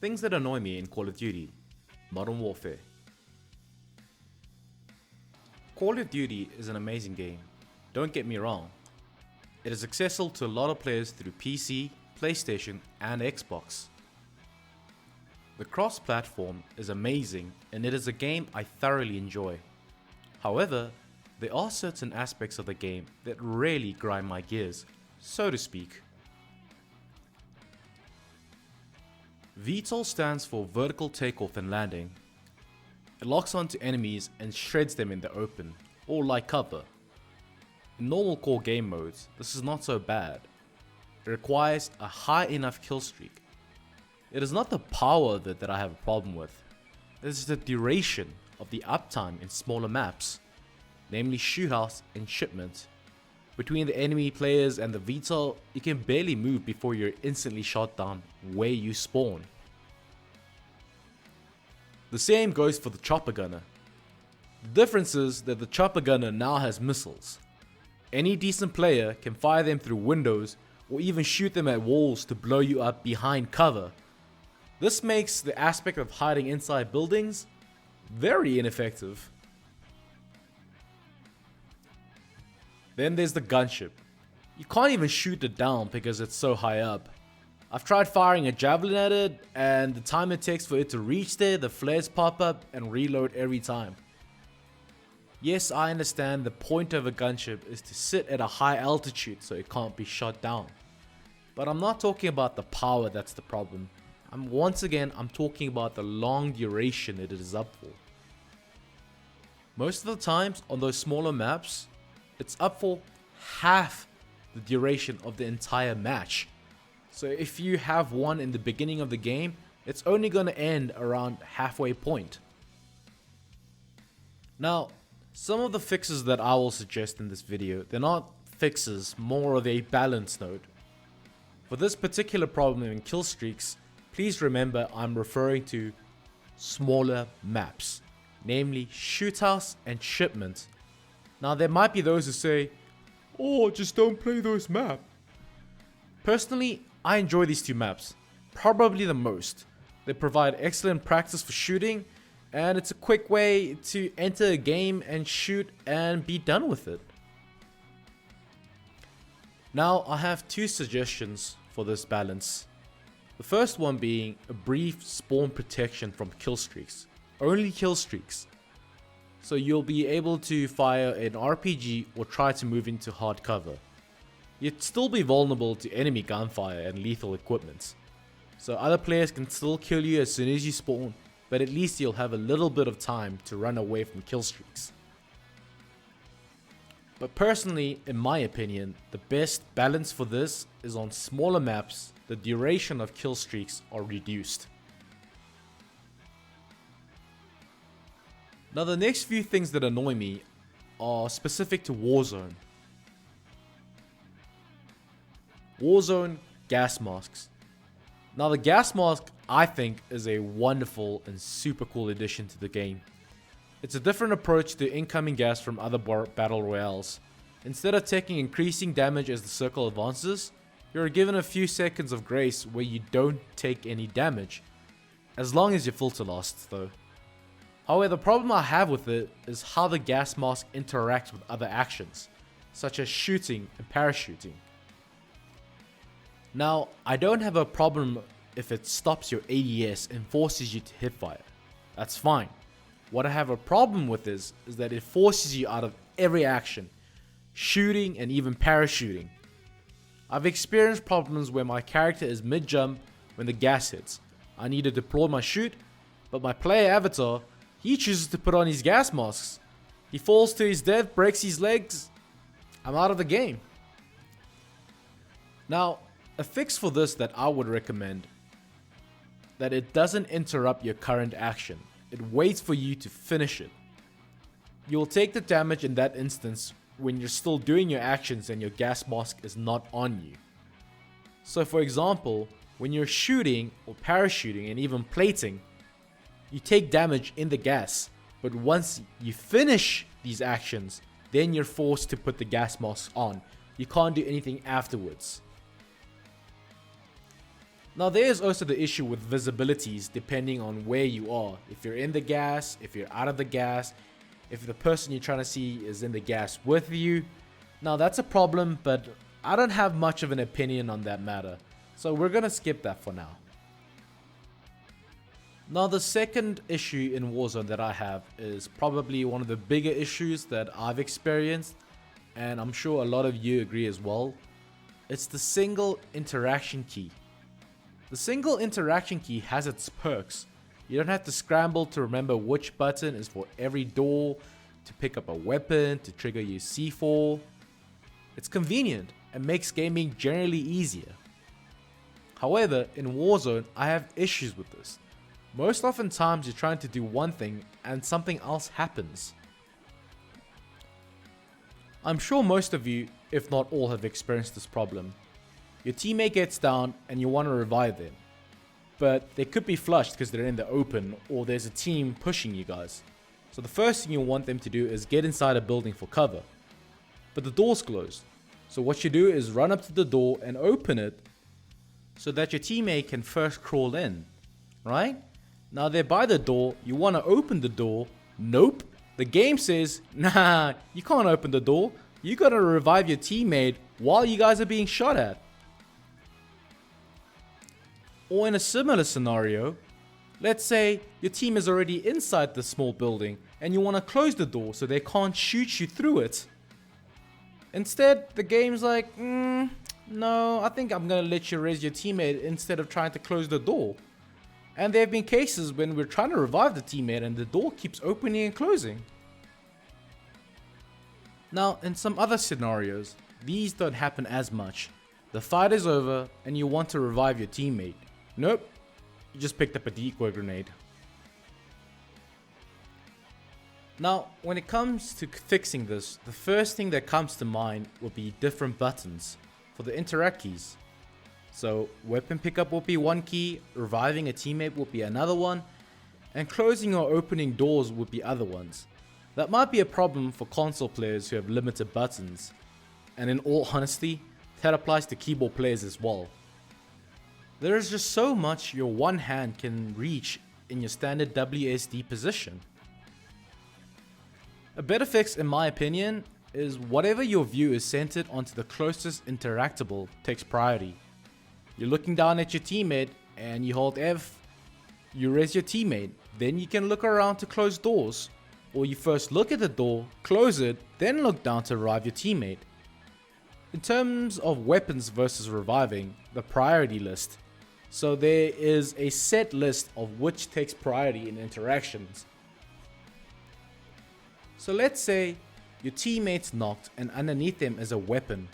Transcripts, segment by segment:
Things that annoy me in Call of Duty Modern Warfare. Call of Duty is an amazing game, don't get me wrong. It is accessible to a lot of players through PC, PlayStation and Xbox. The cross-platform is amazing and it is a game I thoroughly enjoy. However, there are certain aspects of the game that really grind my gears, so to speak. VTOL stands for vertical takeoff and landing. It locks onto enemies and shreds them in the open, or like cover. In normal core game modes, this is not so bad. It requires a high enough kill streak. It is not the power of it that I have a problem with. It is the duration of the uptime in smaller maps, namely shootouts and shipment. Between the enemy players and the VTOL, you can barely move before you're instantly shot down where you spawn. The same goes for the chopper gunner. The difference is that the chopper gunner now has missiles. Any decent player can fire them through windows or even shoot them at walls to blow you up behind cover. This makes the aspect of hiding inside buildings very ineffective. Then there's the gunship. You can't even shoot it down because it's so high up. I've tried firing a javelin at it and the time it takes for it to reach there, the flares pop up and reload every time. Yes, I understand the point of a gunship is to sit at a high altitude so it can't be shot down. But I'm not talking about the power that's the problem. Once again, I'm talking about the long duration it is up for. Most of the times on those smaller maps, it's up for half the duration of the entire match. So if you have one in the beginning of the game, it's only going to end around halfway point. Now, some of the fixes that I will suggest in this video, they're not fixes, more of a balance note. For this particular problem in kill streaks, please remember I'm referring to smaller maps, namely shootouts and shipment. Now there might be those who say, "Oh, just don't play those maps." Personally, I enjoy these two maps, probably the most. They provide excellent practice for shooting, and it's a quick way to enter a game and shoot and be done with it. Now I have two suggestions for this balance. The first one being a brief spawn protection from kill streaks. Only kill streaks. So you'll be able to fire an RPG or try to move into hard cover. You'd still be vulnerable to enemy gunfire and lethal equipment. So other players can still kill you as soon as you spawn, but at least you'll have a little bit of time to run away from kill streaks. But personally, in my opinion, the best balance for this is on smaller maps, the duration of kill streaks are reduced. Now the next few things that annoy me are specific to Warzone. Warzone gas masks. Now the gas mask I think is a wonderful and super cool addition to the game. It's a different approach to incoming gas from other battle royales. Instead of taking increasing damage as the circle advances, you're given a few seconds of grace where you don't take any damage, as long as your filter lasts though. However, the problem I have with it is how the gas mask interacts with other actions, such as shooting and parachuting. Now, I don't have a problem if it stops your ADS and forces you to hipfire. That's fine. What I have a problem with is that it forces you out of every action, shooting and even parachuting. I've experienced problems where my character is mid-jump when the gas hits. I need to deploy my shoot, but my player avatar, he chooses to put on his gas masks. He falls to his death, breaks his legs. I'm out of the game. Now, a fix for this that I would recommend, that it doesn't interrupt your current action. It waits for you to finish it. You'll take the damage in that instance when you're still doing your actions and your gas mask is not on you. So for example, when you're shooting or parachuting and even plating, you take damage in the gas, but once you finish these actions, then you're forced to put the gas mask on. You can't do anything afterwards. Now there is also the issue with visibilities depending on where you are. If you're in the gas, if you're out of the gas, if the person you're trying to see is in the gas with you. Now that's a problem, but I don't have much of an opinion on that matter. So we're gonna skip that for now. Now the second issue in Warzone that I have is probably one of the bigger issues that I've experienced, and I'm sure a lot of you agree as well. It's the single interaction key. The single interaction key has its perks. You don't have to scramble to remember which button is for every door, to pick up a weapon, to trigger your C4. It's convenient and makes gaming generally easier. However, in Warzone, I have issues with this. Most often times you're trying to do one thing and something else happens. I'm sure most of you, if not all, have experienced this problem. Your teammate gets down and you want to revive them, but they could be flushed because they're in the open or there's a team pushing you guys. So the first thing you want them to do is get inside a building for cover, but the door's closed. So what you do is run up to the door and open it so that your teammate can first crawl in, right? Now they're by the door, you want to open the door. Nope, the game says, nah, you can't open the door. You gotta revive your teammate while you guys are being shot at. Or in a similar scenario, let's say your team is already inside the small building and you want to close the door so they can't shoot you through it. Instead, the game's like, no, I think I'm gonna let you raise your teammate instead of trying to close the door. And there have been cases when we're trying to revive the teammate and the door keeps opening and closing. Now, in some other scenarios, these don't happen as much. The fight is over and you want to revive your teammate. Nope, you just picked up a decoy grenade. Now, when it comes to fixing this, the first thing that comes to mind will be different buttons for the interact keys. So, weapon pickup will be one key, reviving a teammate will be another one, and closing or opening doors would be other ones. That might be a problem for console players who have limited buttons, and in all honesty, that applies to keyboard players as well. There is just so much your one hand can reach in your standard WSD position. A better fix, in my opinion, is whatever your view is centered onto the closest interactable takes priority. You're looking down at your teammate and you hold F, you raise your teammate, then you can look around to close doors. Or you first look at the door, close it, then look down to revive your teammate. In terms of weapons versus reviving, the priority list. So there is a set list of which takes priority in interactions. So let's say your teammate's knocked and underneath them is a weapon.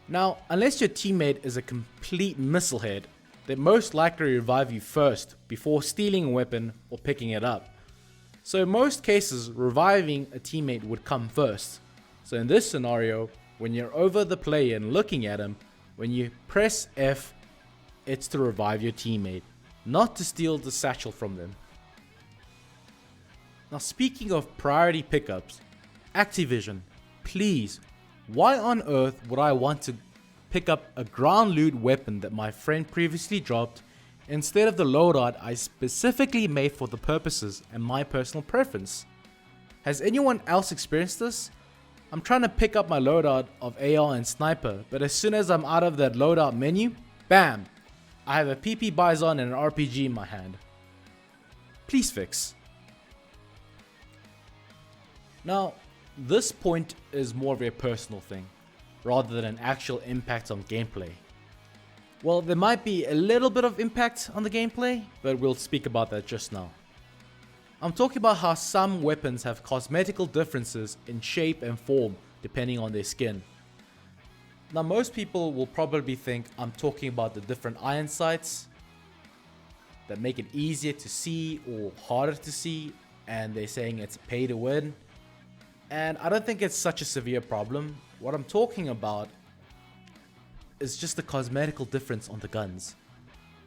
Now, unless your teammate is a complete missilehead, they most likely revive you first before stealing a weapon or picking it up. So in most cases, reviving a teammate would come first. So in this scenario, when you're over the player and looking at him, when you press F, it's to revive your teammate, not to steal the satchel from them. Now speaking of priority pickups, Activision, please, why on earth would I want to pick up a ground loot weapon that my friend previously dropped instead of the loadout I specifically made for the purposes and my personal preference? Has anyone else experienced this? I'm trying to pick up my loadout of AR and sniper, but as soon as I'm out of that loadout menu, bam, I have a PP Bison and an RPG in my hand. Please fix. Now, this point is more of a personal thing, rather than an actual impact on gameplay. Well, there might be a little bit of impact on the gameplay, but we'll speak about that just now. I'm talking about how some weapons have cosmetical differences in shape and form depending on their skin. Now most people will probably think I'm talking about the different iron sights that make it easier to see or harder to see, and they're saying it's pay to win. And I don't think it's such a severe problem. What I'm talking about is just the cosmetical difference on the guns.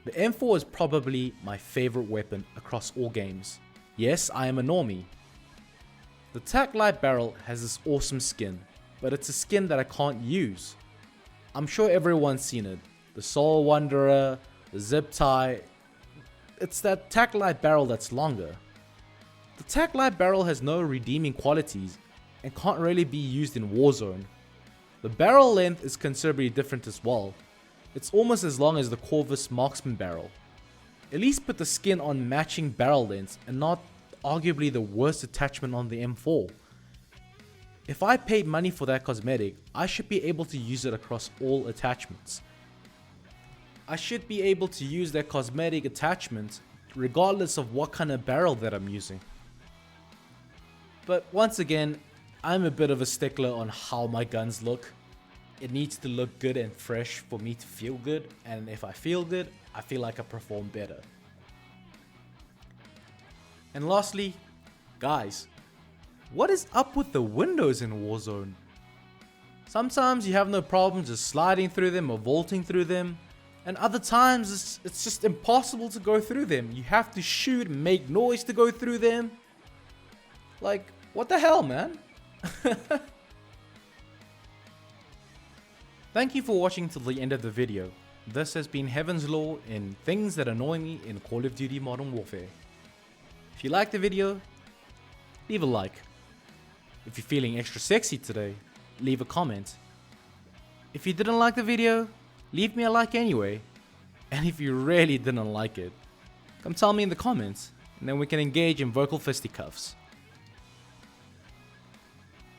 The M4 is probably my favorite weapon across all games. Yes, I am a normie. The Tac Light barrel has this awesome skin, but it's a skin that I can't use. I'm sure everyone's seen it. The Soul Wanderer, the zip tie. It's that tack light barrel that's longer. The tack light barrel has no redeeming qualities and can't really be used in Warzone. The barrel length is considerably different as well. It's almost as long as the Corvus marksman barrel. At least put the skin on matching barrel lengths and not arguably the worst attachment on the M4. If I paid money for that cosmetic, I should be able to use it across all attachments. I should be able to use that cosmetic attachment regardless of what kind of barrel that I'm using. But once again, I'm a bit of a stickler on how my guns look. It needs to look good and fresh for me to feel good, and if I feel good, I feel like I perform better. And lastly, guys, what is up with the windows in Warzone? Sometimes you have no problem just sliding through them or vaulting through them, and other times it's just impossible to go through them. You have to shoot and make noise to go through them. Like, what the hell, man? Thank you for watching till the end of the video. This has been HeavensLaw in things that annoy me in Call of Duty Modern Warfare. If you liked the video, leave a like. If you're feeling extra sexy today, leave a comment. If you didn't like the video, leave me a like anyway. And if you really didn't like it, come tell me in the comments, and then we can engage in vocal fisticuffs.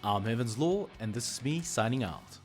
I'm HeavensLaw, and this is me signing out.